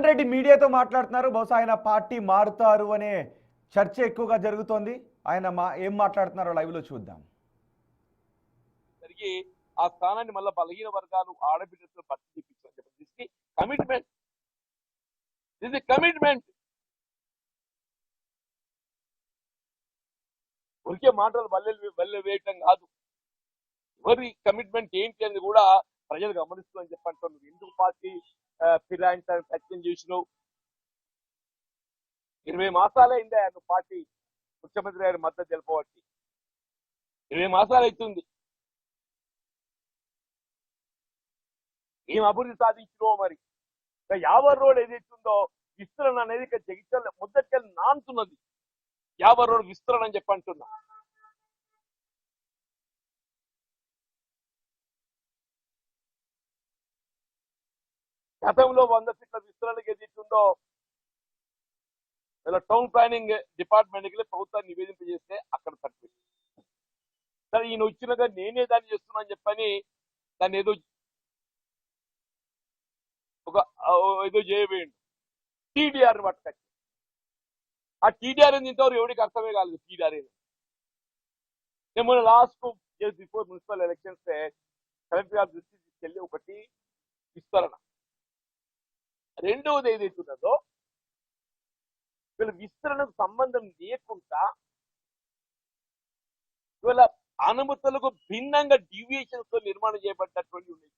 రేవంత్ రెడ్డి మీడియాతో మాట్లాడుతున్నారు. బహుశా ఆయన పార్టీ మారుతారు అనే చర్చ ఎక్కువగా జరుగుతోంది. ఆయన ఏం మాట్లాడుతున్నారో లైవ్ లో చూద్దాం. జరిగి ఆ స్థానాన్ని మళ్ళీ బలహీన వర్గాలు ఆడబిడ్డతో భర్తీ చేయించారు. కమిట్మెంట్, ఇది కమిట్మెంట్. ఉరికే మాటలు వల్లె వేయటం కాదు. ఎవరి కమిట్మెంట్ ఏంటి అని కూడా ప్రజలు గమనిస్తుందని చెప్పంటున్నారు. ఎందుకు పార్టీ ఫిరాయించాలని సత్యం చేసినావు? 20 మాసాలే అయిందా నువ్వు పార్టీ ముఖ్యమంత్రి గారి మద్దతు తెలపబట్టి? 20 మాసాలు అవుతుంది. ఏం అభివృద్ధి సాధించినో మరి. యావర్ రోడ్ ఏదైతుందో విస్తరణ అనేది ఇక జగిత్యాల ముద్దకెళ్ళి నానుతున్నది. యావర్ రోడ్ విస్తరణ అని చెప్పంటున్నా. గతంలో 100 ఫీట్ల విస్తరణకు ఏదైతుందో ఇలా టౌన్ ప్లానింగ్ డిపార్ట్మెంట్ కి ప్రభుత్వాన్ని నివేదింప చేస్తే అక్కడ తక్కువ. సరే ఈయన వచ్చినగా నేనే దాన్ని చేస్తున్నా అని చెప్పని దాన్ని ఏదో చేయబోయిండు. టీడీఆర్ పట్టుకొచ్చి ఆ టీడీఆర్ ఇంతవరకు ఎవరికి అర్థమే కాలేదు. టీడీఆర్ ఏమో last before municipal elections collector గారి దృష్టి తీసుకెళ్లి ఒకటి విస్తరణ, రెండవది ఏదైతున్నదో వీళ్ళ విస్తరణకు సంబంధం లేకుండా వీళ్ళ అనుమతులకు భిన్నంగా డీవియేషన్స్ తో నిర్మాణం చేయబడ్డటువంటి ఉన్నాయి.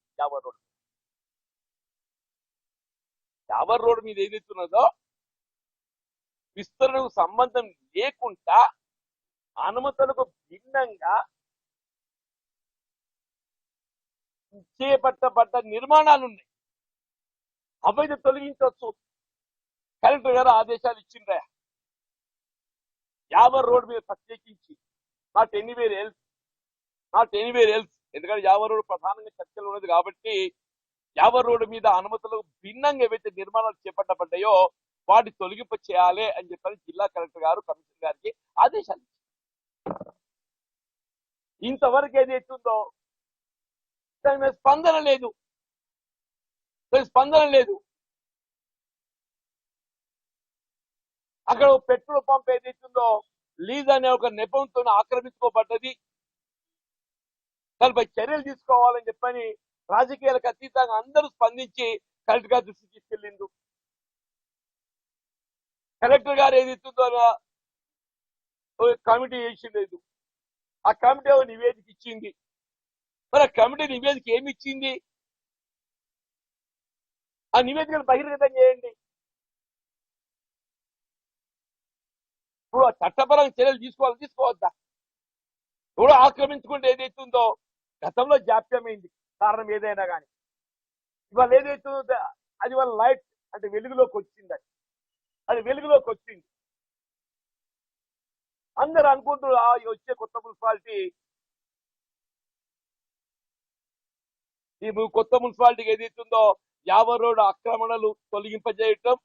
యావర్ రోడ్ మీద ఏదైతున్నదో విస్తరణకు సంబంధం లేకుండా అనుమతులకు భిన్నంగా చేపట్టబడ్డ నిర్మాణాలు ఉన్నాయి. అవైతే తొలగించవచ్చు. కలెక్టర్ గారు ఆదేశాలు ఇచ్చిండ్రా. యావర్ రోడ్ మీద ప్రత్యేకించి నాట్ ఎనీవేర్ ఎల్స్, ఎందుకంటే యావర్ రోడ్ ప్రధానంగా చర్చలు ఉన్నది కాబట్టి యావర్ రోడ్డు మీద అనుమతులకు భిన్నంగా ఏవైతే నిర్మాణాలు చేపట్టబడ్డాయో వాటి తొలగింపు చేయాలి అని చెప్పని జిల్లా కలెక్టర్ గారు కమిషనర్ గారికి ఆదేశాలు ఇచ్చారు. ఇంతవరకు ఏదైతుందో దాని మీద స్పందన లేదు. అక్కడ పెట్రోల్ పంప్ ఏదైతుందో లీజ్ అనే ఒక నెపంతో ఆక్రమించుకోబడ్డది. దానిపై చర్యలు తీసుకోవాలని చెప్పని రాజకీయాలకు అతీతంగా అందరూ స్పందించి కలెక్టర్ గారి దృష్టికి తీసుకెళ్ళిండు. కలెక్టర్ గారు ఏదైతుందో కమిటీ చేసిండేది. ఆ కమిటీ నివేదిక ఇచ్చింది. మరి ఆ కమిటీ నివేదిక ఏమి ఇచ్చింది? ఆ నివేదికను బహిర్గతం చేయండి. ఇప్పుడు చట్టపరంగా చర్యలు తీసుకోవద్దా? ఇప్పుడు ఆక్రమించుకుంటే ఏదైతుందో గతంలో జాప్యమైంది, కారణం ఏదైనా కానీ ఇవాళ ఏదైతుందో అది వాళ్ళ లైట్ అంటే వెలుగులోకి వచ్చింది. అది వెలుగులోకి వచ్చింది. అందరూ అనుకుంటున్నారు వచ్చే కొత్త మున్సిపాలిటీ, ఈ కొత్త మున్సిపాలిటీకి ఏదైతుందో యావర్ రోడ్ ఆక్రమణలు తొలగింపజేయటం,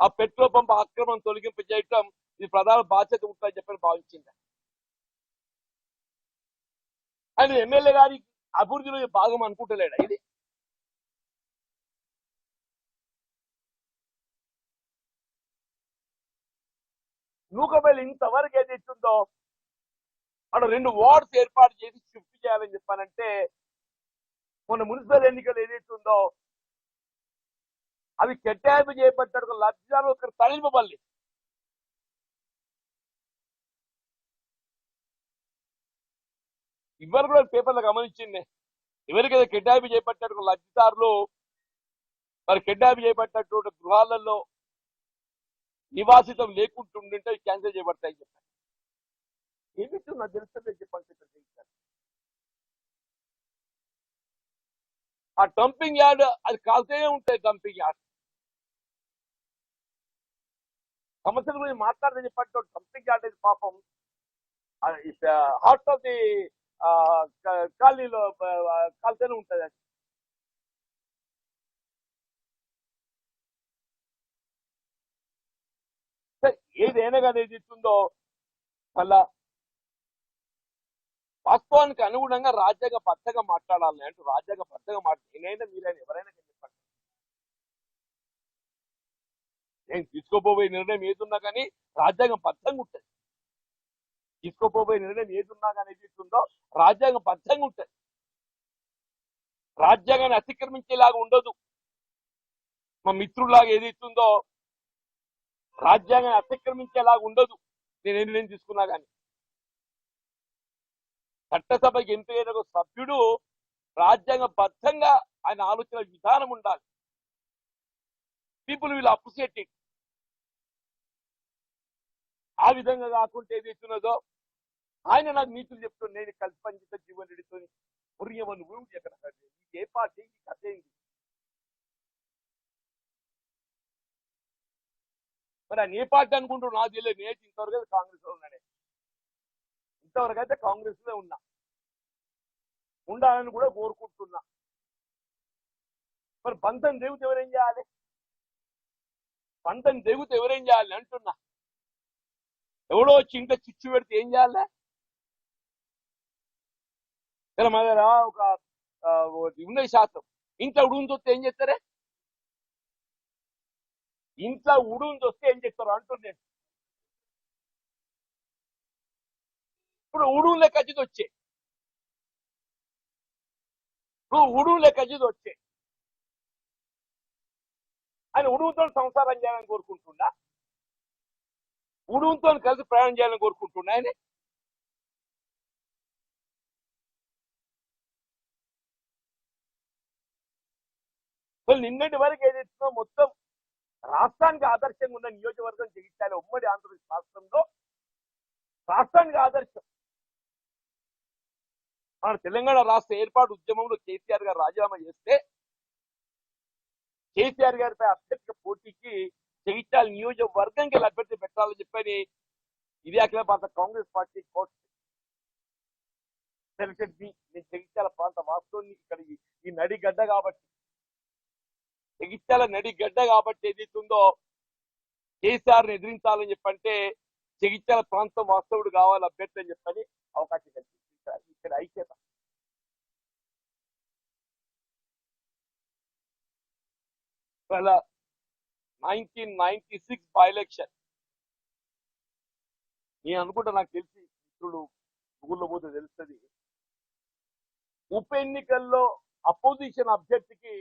ఆ పెట్రోల్ పంప్ ఆక్రమణ తొలగింపజేయటం ఇది ప్రధాన బాధ్యత ఉంటుందని చెప్పని భావించింది. ఆయన ఎమ్మెల్యే గారి అభివృద్ధిలో భాగం అనుకుంటలేడా? ఇది నూకబెల్లి ఇంతవరకు ఏదైతుందో అక్కడ 2 వార్డ్స్ ఏర్పాటు చేసి షిఫ్ట్ చేయాలని చెప్పానంటే మొన్న మున్సిపల్ ఎన్నికలు ఏదైతుందో అవి కేటాయింపు చేపట్టాడు లబ్ధిదారులు ఒకరు తరలింపబడలేదు. ఇవరు కూడా పేపర్లో గమనించింది. ఎవరికైతే కేటాయింపు చేపట్టాడు లబ్ధిదారులు మరి కేటాయింపు చేపట్టినటువంటి గృహాలలో నివాసితం లేకుంటుంటే క్యాన్సిల్ చేయబడతాయని చెప్పారు. ఏమిటి నాకు తెలుస్తుంది చెప్పండి. ఆ డంపింగ్ యార్డ్ అది కాల్తూనే ఉంటాయి. డంపింగ్ యార్డ్ సమస్యల గురించి మాట్లాడదని చెప్పండి. డంపింగ్ యార్డ్ అనేది పాపం హార్ట్ ఆఫ్ ది కాలనీలో కాల్తూనే ఉంటుంది. అది ఏదైనా కానీ ఏది ఇస్తుందో మళ్ళా వాస్తవానికి అనుగుణంగా రాజ్యాంగబద్ధంగా మాట్లాడాలి అంటూ రాజ్యాంగబద్ధంగా నేనైనా మీరైనా ఎవరైనా చెప్పండి. నేను తీసుకోబోయే నిర్ణయం ఏదున్నా కానీ రాజ్యాంగం బద్ధంగా ఉంటుంది. తీసుకోబోయే నిర్ణయం ఏదున్నా కానీ ఏదైతుందో రాజ్యాంగం బద్ధంగా ఉంటుంది. రాజ్యాంగాన్ని అతిక్రమించేలాగా ఉండదు. మా మిత్రులాగా ఏదైతుందో రాజ్యాంగాన్ని అతిక్రమించేలాగా ఉండదు. నేను ఏ నిర్ణయం తీసుకున్నా కానీ చట్టసభకి ఎంపికైన ఒక సభ్యుడు రాజ్యాంగ బద్ధంగా ఆయన ఆలోచన విధానం ఉండాలి. People will appreciate it. ఆ విధంగా కాకుంటే ఏదైతున్నదో ఆయన నాకు నీతులు చెప్తున్నాను. నేను కలిసి పనిచేస్తా జీవన్ రెడ్డితో ఉరియమని ఊరి ఎక్కడ ఏ పార్టీ కథ ఏంది? మరి ఆయన ఏ పార్టీ అనుకుంటున్నా నాకు తెలియదు. నేను ఇంతవరకు అయితే కాంగ్రెస్ లో ఉన్నానే. ఇంతవరకు అయితే కాంగ్రెస్ లో ఉన్నా, ఉండాలని కూడా కోరుకుంటున్నా. మరి బంధం దిగుతూ ఎవరేం చేయాలి? బంధం దిగుతూ ఎవరేం చేయాలి అంటున్నా. ఎవడో వచ్చి ఇంకా చిచ్చు పెడితే ఏం చేయాలి? ఇలా మన దగ్గర ఒక ఉన్నది శాస్త్రం. ఇంట్లో ఉడుగుని చూస్తే ఏం చేస్తారే? ఇంట్లో ఉడుగుని చూస్తే ఏం చేస్తారు అంటున్నాను. ఇప్పుడు ఉడుగు లెక్క అజిత్ వచ్చే, ఇప్పుడు ఉడుగు లెక్క అజిత్ వచ్చే ఆయన ఉడుగుతో సంసారం చేయాలని కోరుకుంటున్నా, ఉడుగుతో కలిసి ప్రయాణం చేయాలని కోరుకుంటున్నా. ఆయన నిన్నటి వరకు ఏదైతుందో మొత్తం రాష్ట్రానికి ఆదర్శంగా ఉన్న నియోజకవర్గం జగిత్యాల ఉమ్మడి ఆంధ్రప్రదేశ్ రాష్ట్రంలో రాష్ట్రానికి ఆదర్శం. మన తెలంగాణ రాష్ట్ర ఏర్పాటు ఉద్యమంలో కేసీఆర్ గారు రాజీనామా చేస్తే కేసీఆర్ గారిపై అభ్యర్థి పోటీకి జగిత్యాల నియోజకవర్గంకి అభ్యర్థి పెట్టాలని చెప్పని ఇది అఖిల భారత కాంగ్రెస్ పార్టీ కోర్టు సెలెక్టెడ్ మీ. నేను జగిత్యాల ప్రాంత వాస్తవాన్ని ఇక్కడ ఈ నడిగడ్డ కాబట్టి, జగిత్యాల నడిగడ్డ కాబట్టి ఏదైతుందో కేసీఆర్ని ఎదిరించాలని చెప్పంటే జగిత్యాల ప్రాంతం వాస్తవుడు కావాలి అభ్యర్థి అని చెప్పని అవకాశం కలిగింది. ఇక్కడ ఐక్యత. ఇవాళ 1996 బై ఎలక్షన్ నేను అనుకుంటా, నాకు తెలిసి మిత్రులు గూగుల్లో పోతే తెలుస్తుంది. ఉప ఎన్నికల్లో అపోజిషన్ అభ్యర్థికి